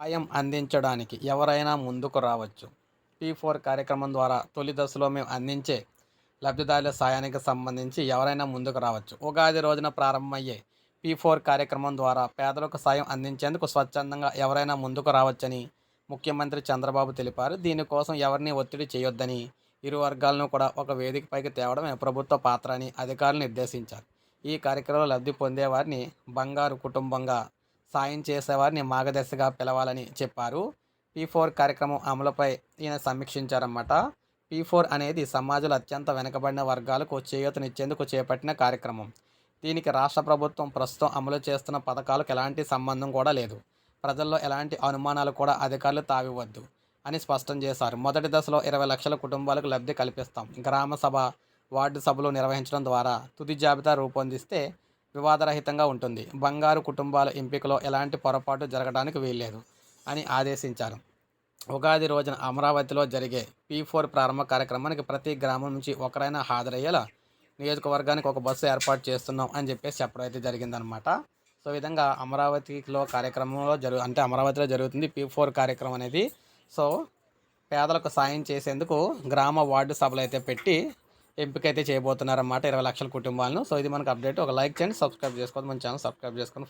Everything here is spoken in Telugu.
సాయం అందించడానికి ఎవరైనా ముందుకు రావచ్చు. P4 కార్యక్రమం ద్వారా తొలి దశలో మేము అందించే లబ్ధిదారుల సాయానికి సంబంధించి ఎవరైనా ముందుకు రావచ్చు. ఉగాది రోజున ప్రారంభమయ్యే P4 కార్యక్రమం ద్వారా పేదలకు సాయం అందించేందుకు స్వచ్ఛందంగా ఎవరైనా ముందుకు రావచ్చని ముఖ్యమంత్రి చంద్రబాబు తెలిపారు. దీనికోసం ఎవరిని ఒత్తిడి చేయొద్దని, ఇరు వర్గాలను కూడా ఒక వేదికపైకి తేవడమే ప్రభుత్వ పాత్ర అని అధికారులు నిర్దేశించారు. ఈ కార్యక్రమంలో లబ్ధి పొందేవారిని బంగారు కుటుంబంగా, సాయం చేసేవారిని మార్గదర్శిగా పిలవాలని చెప్పారు. P4 కార్యక్రమం అమలుపై ఈయన సమీక్షించారన్నమాట. P4 అనేది సమాజంలో అత్యంత వెనుకబడిన వర్గాలకు చేయూతనిచ్చేందుకు చేపట్టిన కార్యక్రమం. దీనికి రాష్ట్ర ప్రభుత్వం ప్రస్తుతం అమలు చేస్తున్న పథకాలకు ఎలాంటి సంబంధం కూడా లేదు. ప్రజల్లో ఎలాంటి అనుమానాలు కూడా అధికారులు తావివ్వద్దు అని స్పష్టం చేశారు. మొదటి దశలో 20 లక్షల కుటుంబాలకు లబ్ధి కల్పిస్తాం. గ్రామ సభ, వార్డు సభలు నిర్వహించడం ద్వారా తుది జాబితా రూపొందిస్తే వివాదరహితంగా ఉంటుంది. బంగారు కుటుంబాల ఎంపికలో ఎలాంటి పొరపాటు జరగడానికి వీల్లేదు అని ఆదేశించారు. ఉగాది రోజున అమరావతిలో జరిగే P4 ప్రారంభ కార్యక్రమానికి ప్రతి గ్రామం నుంచి ఒకరైనా హాజరయ్యేలా నియోజకవర్గానికి ఒక బస్సు ఏర్పాటు చేస్తున్నాం అని చెప్పేసి చెప్పడం అయితే జరిగిందనమాట. సో ఈ విధంగా అమరావతిలో కార్యక్రమంలో అమరావతిలో జరుగుతుంది P4 కార్యక్రమం అనేది. సో పేదలకు సాయం చేసేందుకు గ్రామ వార్డు సభలు అయితే పెట్టి ఎంపిక అయితే చేయబోతున్నారన్నమాట 20 లక్షల కుటుంబాలను. సో ఇది మనకు అప్డేట్. ఒక లైక్ చేయండి, సబ్స్క్రైబ్ చేసుకోవద్దు, మన ఛానల్ సబ్స్క్రైబ్ చేసుకొని